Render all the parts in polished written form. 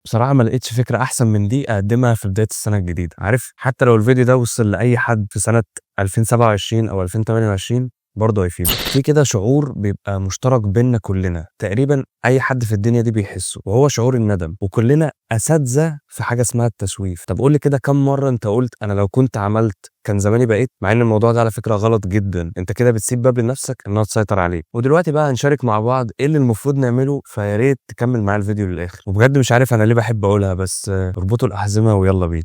بصراحة ما لقيتش فكرة أحسن من دي أقدمها في بداية السنة الجديدة. عارف، حتى لو الفيديو ده وصل لأي حد في سنة 2027 أو 2028 برضه هيفيده. في كده شعور بيبقى مشترك بيننا كلنا، تقريبا أي حد في الدنيا دي بيحسه، وهو شعور الندم. وكلنا أساتذة في حاجة اسمها التسويف. طب قول لي كده، كم مرة أنت قلت أنا لو كنت عملت كان زماني بقيت؟ مع ان الموضوع ده على فكره غلط جدا، انت كده بتسيب باب لنفسك انها تسيطر عليك. ودلوقتي بقى هنشارك مع بعض ايه اللي المفروض نعمله، فيا ريت تكمل معايا الفيديو للاخر. وبجد مش عارف انا ليه بحب اقولها، بس اربطوا الاحزمه ويلا بينا.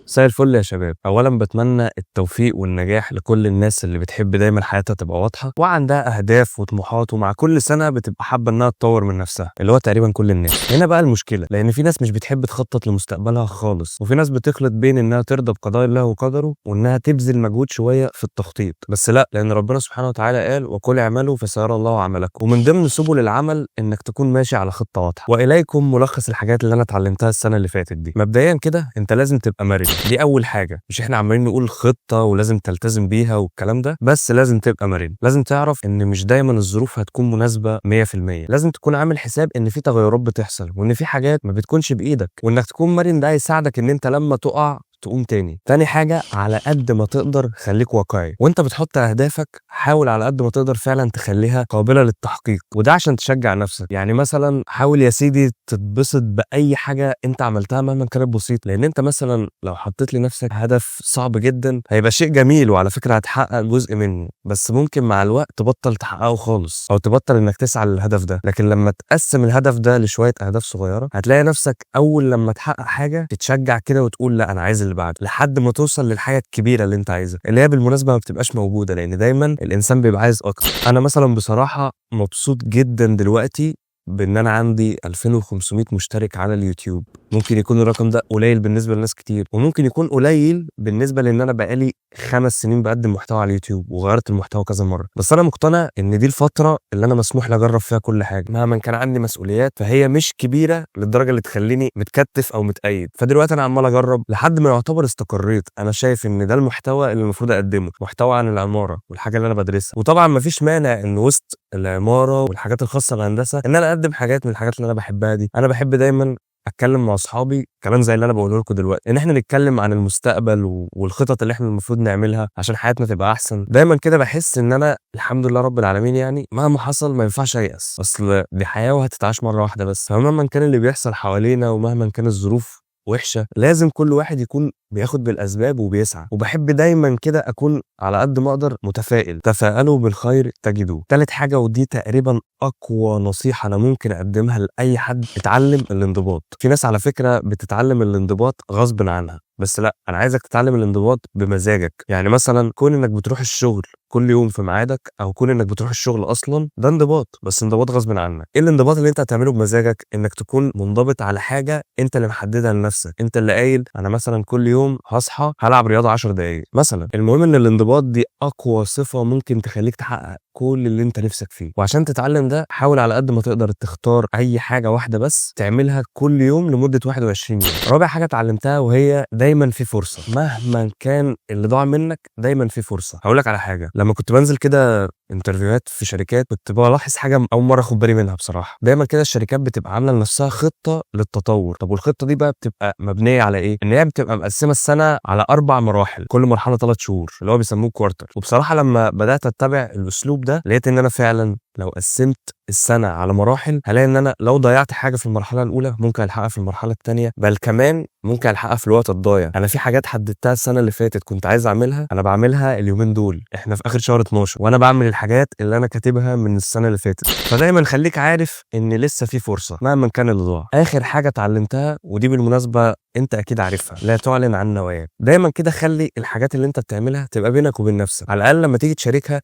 مساء الفل يا شباب. اولا بتمنى التوفيق والنجاح لكل الناس اللي بتحب دايما حياتها تبقى واضحه وعندها اهداف وطموحات، ومع كل سنه بتبقى حابه انها تطور من نفسها، اللي هو تقريبا كل الناس. هنا بقى المشكله، لان في ناس مش بتحب تخطط لمستقبلها خالص، وفي ناس بتخلط بين انها ترضى بقضاء الله وقدره وانها تبذل مجهود شويه في التخطيط. بس لا، لان ربنا سبحانه وتعالى قال وقل اعملوا فسيرى الله عملكم، ومن ضمن سبل العمل انك تكون ماشي على خطه واضحه. واليكم ملخص الحاجات اللي انا اتعلمتها السنه اللي فاتت دي. مبدئيا كده انت لازم تبقى مرن، دي اول حاجه. مش احنا عمالين نقول خطه ولازم تلتزم بيها والكلام ده، بس لازم تبقى مرن. لازم تعرف ان مش دايما الظروف هتكون مناسبه 100%. لازم تكون عامل حساب ان في تغيرات بتحصل، وان في حاجات ما بتكونش بايدك، وانك تكون مرن ده هيساعدك ان انت لما تقع تقوم تاني. تاني حاجة، على قد ما تقدر خليك واقعي، وانت بتحط اهدافك حاول على قد ما تقدر فعلا تخليها قابلة للتحقيق، وده عشان تشجع نفسك. يعني مثلا حاول يا سيدي تتبسط بأي حاجة انت عملتها مهما كانت بسيطة، لان انت مثلا لو حطيت لنفسك هدف صعب جدا هيبقى شيء جميل، وعلى فكرة هتحقق جزء منه، بس ممكن مع الوقت تبطل تحققه خالص، او تبطل انك تسعى للهدف ده. لكن لما تقسم الهدف ده لشوية اهداف صغيرة هتلاقي نفسك اول لما تحقق حاجة تتشجع كده وتقول لا انا عايز اللي بعد، لحد ما توصل للحاجه الكبيره اللي انت عايزها، اللي هي بالمناسبه ما بتبقاش موجوده، لان دايما الانسان بيبقى عايز اكتر. انا مثلا بصراحه مبسوط جدا دلوقتي بان انا عندي 2500 مشترك على اليوتيوب. ممكن يكون الرقم ده قليل بالنسبه لناس كتير، وممكن يكون قليل بالنسبه لان انا بقالي 5 سنين بقدم محتوى على اليوتيوب وغيرت المحتوى كذا مره. بس انا مقتنع ان دي الفتره اللي انا مسموح لي اجرب فيها كل حاجه، مهما كان عندي مسؤوليات فهي مش كبيره للدرجه اللي تخليني متكتف او متقيد. فدلوقتي انا عمال اجرب لحد ما يعتبر استقريت. انا شايف ان ده المحتوى اللي المفروض اقدمه، محتوى عن العماره والحاجه اللي انا بدرسها. وطبعا مفيش مانع ان وسط العماره والحاجات الخاصه بالهندسه ان انا اقدم حاجات من الحاجات اللي انا بحبها دي. انا بحب دايما اتكلم مع اصحابي كلام زي اللي انا بقوله لكم دلوقتي، ان احنا نتكلم عن المستقبل والخطط اللي احنا المفروض نعملها عشان حياتنا تبقى احسن. دايما كده بحس ان انا الحمد لله رب العالمين، يعني مهما حصل ما ينفعش ايأس، اصل دي حياه وهتتعاش مره واحده بس. فمهما كان اللي بيحصل حوالينا ومهما كان الظروف وحشه، لازم كل واحد يكون بياخد بالاسباب وبيسعى. وبحب دايما كده اكون على قد ما اقدر متفائل، تفائلوا بالخير تجدوه. تالت حاجه، ودي تقريبا اقوى نصيحه انا ممكن اقدمها لاي حد، اتعلم الانضباط. في ناس على فكره بتتعلم الانضباط غصب عنها، بس لا، انا عايزك تتعلم الانضباط بمزاجك. يعني مثلا كون انك بتروح الشغل كل يوم في ميعادك، او كون انك بتروح الشغل اصلا، ده انضباط، بس انضباط غصب عنك. ايه الانضباط اللي انت هتعمله بمزاجك؟ انك تكون منضبط على حاجه انت اللي محددها لنفسك، انت اللي قايل انا مثلا كل يوم هصحى هلعب رياضه 10 دقائق مثلا. المهم ان الانضباط دي اقوى صفه ممكن تخليك تحقق كل اللي انت نفسك فيه. وعشان تتعلم ده حاول على قد ما تقدر تختار اي حاجه واحده بس تعملها كل يوم لمده 21 يوم. رابع حاجه اتعلمتها وهي دايما في فرصه، مهما كان اللي ضاع منك دايما في فرصه. هقول لك على حاجه، لما كنت بنزل كده انترفيوهات في شركات كنت بلاحظ حاجه اول مره اخد بالي منها بصراحه. دايما كده الشركات بتبقى عامله لنفسها خطه للتطور. طب والخطه دي بقى بتبقى مبنيه على ايه؟ ان هي بتبقى مقسمه السنه على 4 مراحل، كل مرحله 3 شهور، اللي هو بيسموه كوارتر. وبصراحه لما بدات اتبع الاسلوب ده لقيت ان انا فعلا لو قسمت السنه على مراحل هلاقي ان انا لو ضيعت حاجه في المرحله الاولى ممكن الحقها في المرحله الثانيه، بل كمان ممكن الحقها في الوقت الضايع. انا في حاجات حددتها السنه اللي فاتت كنت عايز اعملها، انا بعملها اليومين دول، احنا في اخر شهر 12 وانا بعمل الحاجات اللي انا كاتبها من السنه اللي فاتت. فدايما خليك عارف ان لسه في فرصه مهما كان اللي ضاع. اخر حاجه اتعلمتها، ودي بالمناسبه انت اكيد عارفها، لا تعلن عن نواياك. دايما كده خلي الحاجات اللي انت بتعملها تبقى بينك وبين نفسك، على الاقل لما تيجي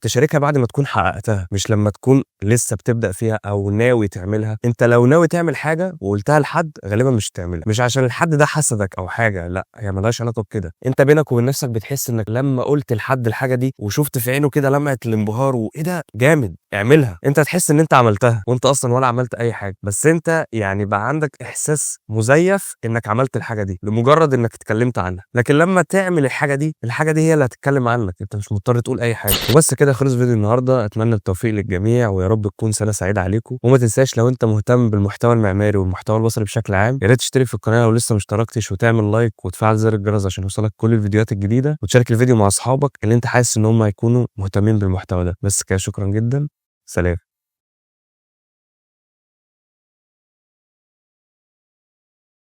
تشاركها بعد ما تكون حققتها، مش لما تكون لسه بتبدا فيها او ناوي تعملها. انت لو ناوي تعمل حاجه وقلتها لحد غالبا مش هتعملها، مش عشان الحد ده حسدك او حاجه، لا، هي مالهاش علاقه بكده. انت بينك وبين نفسك بتحس انك لما قلت لحد الحاجه دي وشفت في عينه كده لمعه الانبهار وايه ده جامد اعملها، انت تحس ان انت عملتها وانت اصلا ولا عملت اي حاجه، بس انت يعني بقى عندك احساس مزيف انك عملت الحاجه الحاجه دي لمجرد انك اتكلمت عنها، لكن لما تعمل الحاجه دي هي اللي هتتكلم عنك، انت مش مضطر تقول اي حاجه. وبس كده خلص فيديو النهارده، اتمنى التوفيق للجميع ويا رب تكون سنه سعيده عليكم. وما تنساش لو انت مهتم بالمحتوى المعماري والمحتوى البصري بشكل عام، يا ريت تشترك في القناه لو لسه مشتركتش، وتعمل لايك وتفعل زر الجرس عشان يوصلك كل الفيديوهات الجديده، وتشارك الفيديو مع اصحابك اللي انت حاسس ان هم هيكونوا مهتمين بالمحتوى ده. بس كده، شكرا جدا، سلام.